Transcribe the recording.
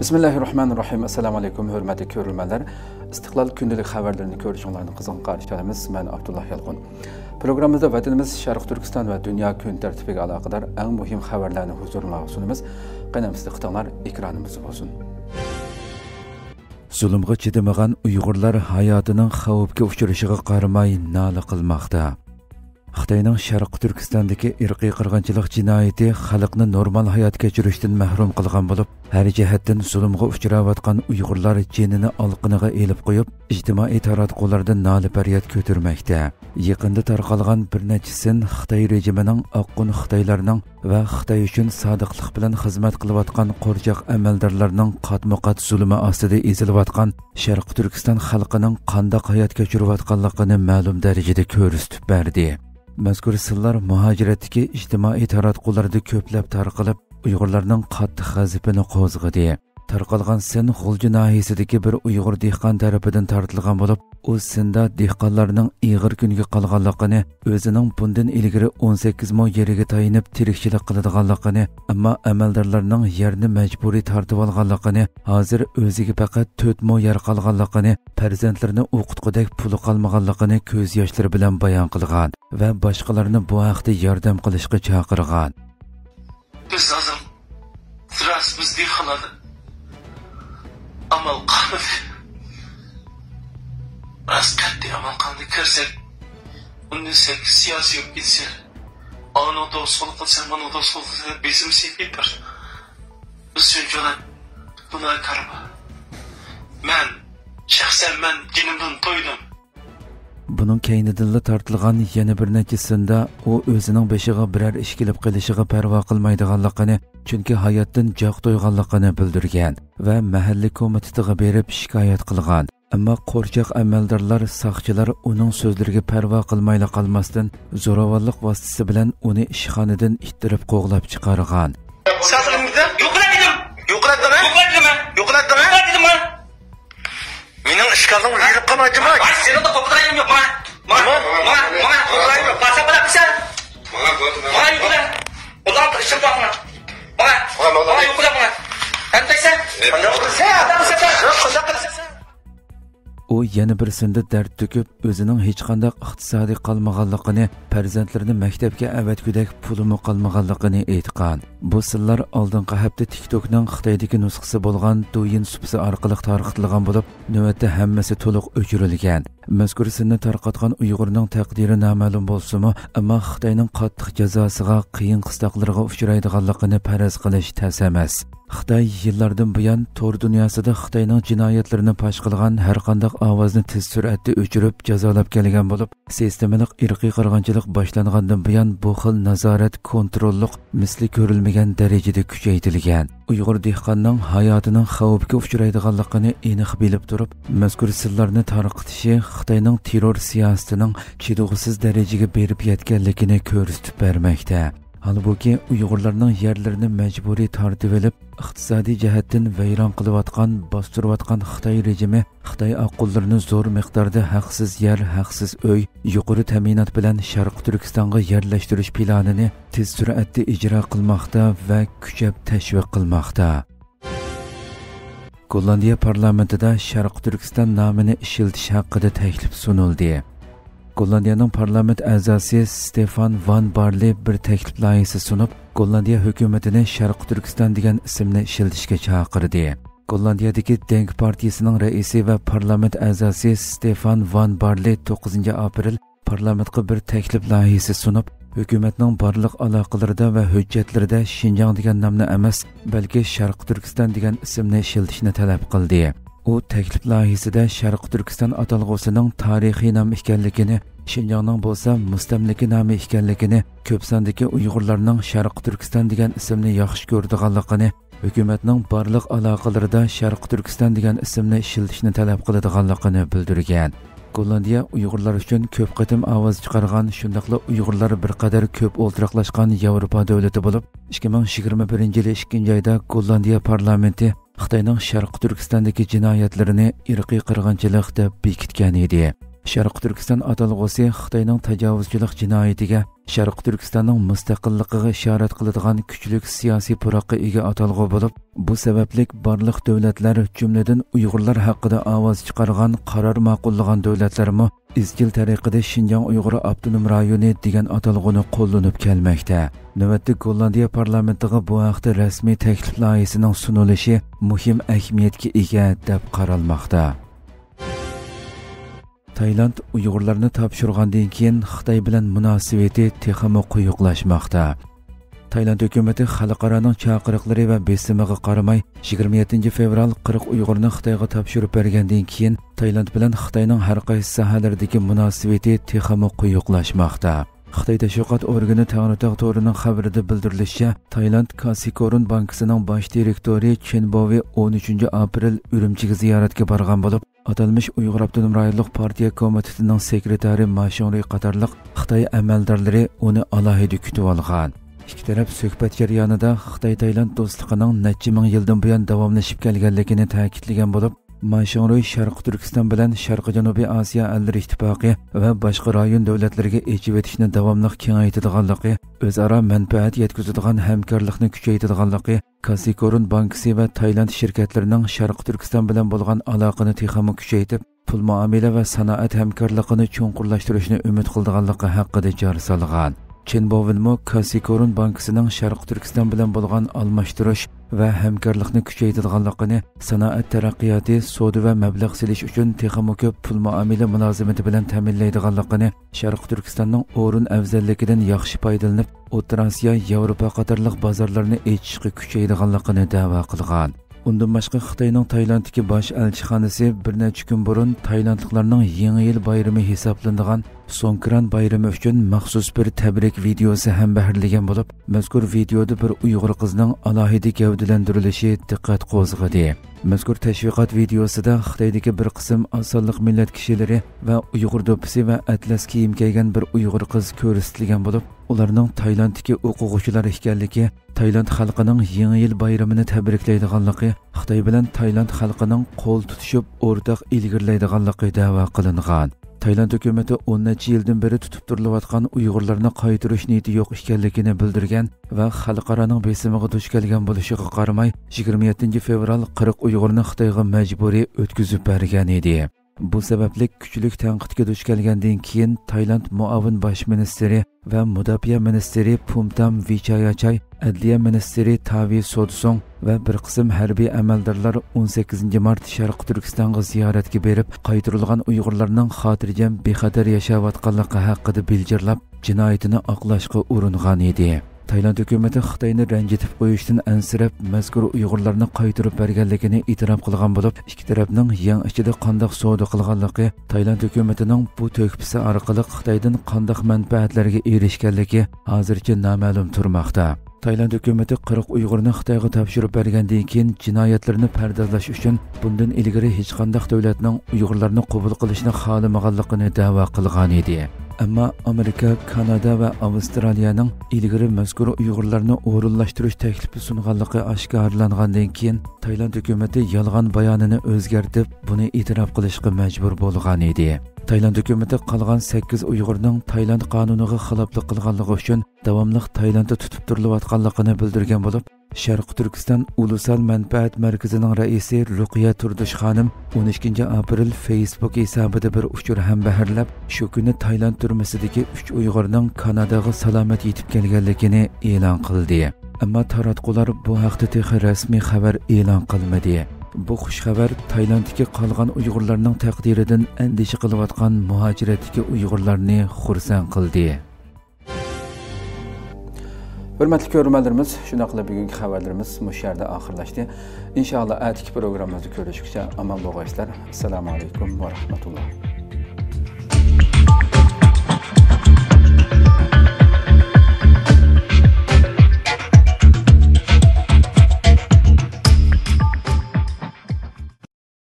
Bismillahirrahmanirrahim. Assalamu alaykum, hörmətli görürmənlər. İstiqlal gündəlik xəbərlərini görüşünlərdən qızğın qarşılayırıq. Mən Abdullah Yalğun. Proqramımızda vətənimiz Şərq Türkistan və dünya gün tərtibiga əlaqədar ən mühim xəbərlərini huzuruna sunumuz. Qənəmsizlik qıtaqlar ekranımız olsun. Zulmğa chidamagan Uyg'urlar hayotining xavfga uchrashiga qaramay nola qilmoqda. Xitoyning Sharq Turkistondagi irqiy qirg'inchilik jinoyati xalqni normal hayot kechirishdan mahrum qilgan bo'lib, har jihatdan zulmga uchrayotgan Uyg'urlar jinini olqiniga elib qo'yib, ijtimoiy taratqularda nola faryod ko'tarmoqda. Yaqinda tarqalgan bir necha Xitoy rejimining oqqon Xitoylarning va Xitoy uchun sodiqlik bilan xizmat qilayotgan qo'rchoq amaldorlarning qatma-qat zulmi ostida ezilayotgan Sharq Turkiston xalqining qanday hayot kechirayotganligini ma'lum darajada ko'rsatib berdi. Mazkur sillar muhojiratdagi ijtimoiy taratqularda ko'plab tarqalib, Uyg'urlarning qattiq g'azabini qo'zg'adi. Tarqalgan sin G'ulji nahiyasidagi bir Uyg'ur dehqon tarafidan tortilgan bo'lib, u sinda dehqonlarning ig'ir kunga qolganligini, o'zining bundan ilgari 18 mo yeriga tayinib tirikchilik qiladiganligini, ammo amaldorlarning yerni majburiy tortib olganligini, hozir o'ziga faqat 4 mo yer qolganligini, farzandlarini o'qitqudek puli qolmaganligini ko'z yoshlari bilan bayon qilgan va boshqalarni bu haqda yordam qilishga chaqirgan. Biz hozir biz dehqonlar amal qildi. Askarda amal qildi kirsak, undan siyosiy yok gitse, onu da sol qilsa, bunu da sol qilsa, bizim sepetler. Biz şuncalar buna karba. Şahsen ben dinimden toydum. Bunun keynidan tortilgan yana bir nechasida u o'zining beshiga biror ish kelib qilishiga parvo qilmaydiganligini, chunki hayotdan joq to'yganligini bildirgan va mahalliy komitetiga berib shikoyat qilgan. Ammo qo'rchoq amaldorlar, soqchilar uning so'zlariga parvo qilmayla qolmasdan zo'ravonlik vositasi bilan uni ishxonadan ittirib qo'g'lab chiqargan. Mening ishqalim yurib qolmaydimi? Seni de qo'rqitayim yo'q. Mana qo'rqitayim yo'q. Pasa bilasan. Mana yuqula. Ular ishim yo'qmi? Mana yuqula mana. Qanday u yana birisida dard to'kib, o'zining hech qanday iqtisodiy qolmaganligini, farzandlarini maktabga avatgudek pulimi qolmaganligini aytgan. Bu sillar oldingi hafta TikTokning Xitoydagi nusxasi bo'lgan Douyin supsi orqali tarqatilgan bo'lib, navbatda hammasi to'liq o'chirilgan. Mazkur sinni tarqatgan Uyg'urning taqdiri noma'lum bo'lsa-mu, ammo Xitoyning qattiq jazosiga, qiyin qistoqlarga uchraydiganligini faraz qilish tas emas. Xitoy yillardan buyon tor dunyosida Xitoyning jinoyatlarini fosh qilgan har qanday ovozni tez sur'atda o'chirib jazolab kelgan bo'lib, sistemalik irqiy qirg'inchilik boshlangandan buyon bu xil nazorat, kontrollik misli ko'rilmagan darajada kuchaytirilgan. Uyg'ur dehqonning hayotining xavfga uchraydiganligini aniq bilib turib, mazkur sillarni tarqatishi Xitoyning terror siyosatining chidog'isiz darajaga berib yetganligini ko'rsatib bermoqda. Halbuki Uyg'urlarning yerlarini majburiy tortib olib, iqtisodiy jihatdan vayron qilayotgan, bostirayotgan Xitoy rejimi Xitoy oqqullarini zo'r miqdorda haqsiz yer, haqsiz uy, yuqori ta'minot bilan Sharq Turkistonga yerlashtirish planini tez sur'atda ijro qilmoqda va kuchab tashviq qilmoqda. Gollandiya parlamentida Sharq Turkiston nomini ishiltish haqida taklif sunildi. Gollandiyaning parlament a'zosi Stefan Van Barli bir taklif loyihasi sunib, Gollandiya hukumatini Sharq Turkiston degan ismni ishlatishga chaqirdi. Gollandiyadagi Denk partiyasining raisi va parlament a'zosi Stefan Van Barli 9 aprel parlamentga bir taklif loyihasi sunib, hukumatning barliq aloqalarida va hujjatlarida Xinjiang degan nomni emas, balki Sharq Turkiston degan ismni ishlatishni talab qildi. U taklif loyihasida Sharq Turkiston atalg'usining tarixiy nom ekanligini, Xinjiangning bo'lsa mustamlika nomi ekanligini, ko'p sondagi Uyg'urlarning Sharq Turkiston degan ismni yaxshi ko'radiganligini, hukumatning barliq aloqalarida Sharq Turkiston degan ismni ishlatishni talab qiladiganligini bildirgan. Gollandiya Uyg'urlar uchun ko'p qatim ovoz chiqargan, shundaqla Uyg'urlar bir qadar ko'p o'ltiraqlashgan Yevropa davlati bo'lib, 2021-yil 2-oyda Gollandiya parlamenti Xitoyning Sharq Turkistondagi jinoyatlarini irqiy qirg'inchilik deb bekitgan edi. Sharq Turkiston atalg'usi Xitoyning tajovuzchilik jinoyatiga, Sharq Turkistonning mustaqilligiga ishorat qiladigan kuchli siyosiy puroqqa ega atalg'u bo'lib, bu sababli barliq davlatlar, jumladan Uyg'urlar haqida ovoz chiqargan qaror ma'qullagan davlatlarmi izchil tariqada Xinjiang Uyg'ur avtonom rayoni degan atalg'uni qo'llanib kelmoqda. Navbatda Gollandiya parlamentiga bu haqda rasmiy taklif loyihasining sunilishi muhim ahamiyatga ega deb qaralmoqda. Tayland Uyg'urlarni topshirgandan keyin Xitoy bilan munosabati texmo quyuqlashmoqda. Tayland hukumati xalqaroning chaqiriqlari va besimiga qaramay 27 fevral 40 Uyg'urni Xitoyga topshirib bergandan keyin Tayland bilan Xitoyning har qaysi sohalardagi munosabati texmo quyuqlashmoqda. Xitoy tashviqot organi Tangritog to'rining xabarida bildirilishicha, Tayland Kasikorun bankisining bosh direktori Chen Bovi 13 aprel Urumchiga ziyoratga borgan bo'lib, atalmish Uyg'ur Avtonom rayonlik partiya komitetining sekretari Ma Shongri qatorliq Xitoy amaldorlari uni alohida kutib olgan. Ikki taraf suhbat jarayonida Xitoy Tayland do'stligining necha ming yildan buyon davomlashib kelganligini ta'kidlagan bo'lib, Ma Shongri Sharq Turkiston bilan Sharqi Janubiy Osiyo Allar ittifoqi va boshqa rayon davlatlariga echib etishni davomli kengaytirganligi, o'zaro manfaat yetkazadigan hamkorlikni kuchaytirganligi, Kasikorun bankisi va Tayland shirkatlarining Sharq Turkiston bilan bo'lgan aloqani texmo kuchaytirib, pul muomala va sanoat hamkorligini cho'nqurlashtirishni umid qilganligi haqida jar solgan. Chen Bovinmo Kasikorun bankisining Sharq Turkiston bilan bo'lgan almashtirish va hamkorlikni kuchaytirganligini, sanoat taraqqiyoti, savdo va mablag' silish uchun texmo ko'p pul muomala mulozimati bilan ta'minlaydiganligini, Sharq Turkistonning o'rin afzalligidan yaxshi foydalanib, O'rta Osiyo, Yevropa qatorliq bozorlarni echishga kuchaydiganligini da'vo qilgan. Undan boshqa Xitoyning Taylanddagi bosh elchixonasi bir necha kun burun Taylandliklarning Yangi yil bayrami hisoblanadigan Songkran bayrami uchun maxsus bir tabrik videosi ham baharlagan bo'lib, mazkur videoda bir Uyg'ur qizning alohida gavdalantirilishi diqqat qo'zg'adi. Mazkur tashviqot videosida Xitoydagi bir qism asonliq millat kishilari va Uyg'ur do'ppisi va atlas kiyim kiygan bir Uyg'ur qiz ko'rsatilgan bo'lib, ularning Taylanddagi o'quvchilar ekanligi, Tayland xalqining Yangi yil bayramini tabriklaydiganligi, Xitoy bilan Tayland xalqining qo'l tutishib o'rtaq ilgirlaydiganligi da'vo qilingan. Tayland hukumati 10 necha yildan beri tutib turilayotgan Uyg'urlarni qaytarish niyati yo'q ekanligini bildirgan va xalqaroning besimiga duch kelgan bo'lishiga qaramay 27 fevral 40 Uyg'urni Xitoyga majburiy o'tkazib bergan edi. Bu sababli kuchli tanqidga duch kelgandan keyin Tayland muavin bosh ministri va mudofaa ministri Phumtham Vichayachai, adliya ministri Tavi Sodsong va bir qism harbiy amaldorlar 18 mart Sharq Turkistonga ziyoratga berib, qaytarilgan Uyg'urlarning xotirjam bexatar yashayotganligi haqida bildirlab, jinoyatini oqlashga uringan edi. Tayland hukumati Xitoyni ranjitib qo'yishdan ansirab, mazkur Uyg'urlarni qaytarib berganligini e'tirof qilgan bo'lib, ikki tarafning yang ichida qandoq savdo qilganligi, Tayland hukumatining bu to'kpisi orqali Xitoydan qandoq manfaatlarga erishganligi hozircha noma'lum turmoqda. Tayland hukumati 40 Uyg'urni Xitoyga topshirib bergandan keyin jinoyatlarni pardozlash uchun bundan ilgari hech qanday davlatning Uyg'urlarni qabul qilishni xohlamaganligini da'vo qilgan edi. Ammo Amerika, Kanada va Avstraliyaning ilgari mazkur Uyg'urlarni o'rinlashtirish taklifi sunganligi oshkorlangandan keyin Tayland hukumati yolg'on bayonini o'zgartirib, buni e'tirof qilishga majbur bo'lgan edi. Tayland hukumati qolgan 8 Uyg'urning Tayland qonuniga xiloflik qilganligi uchun davomli Taylandda tutib turilayotganligini bildirgan bo'lib, Sharq Turkiston Ulusal manfaat markazining raisi Ruqiya Turdish xonim 12 aprel Facebook hisobida bir uchur ham baharlab, shu kuni Tayland turmasidagi 3 Uyg'urning Kanadaga salomat yetib kelganligini e'lon qildi. Ammo taratqular bu haqda texi rasmiy xabar e'lon qilmadi. Bu xush xabar Taylanddagi qolgan Uyg'urlarning taqdiridan andisha qilayotgan muhojiratdagi Uyg'urlarni xursand qildi. Hurmatli ko'ruvchilarimiz, shuna qilib bugungi xabarlarimiz mush yerda oxirlashdi. Inshaalloh atiki programmamizda ko'rishguncha omon bo'linglar. Assalomu alaykum va rahmatulloh.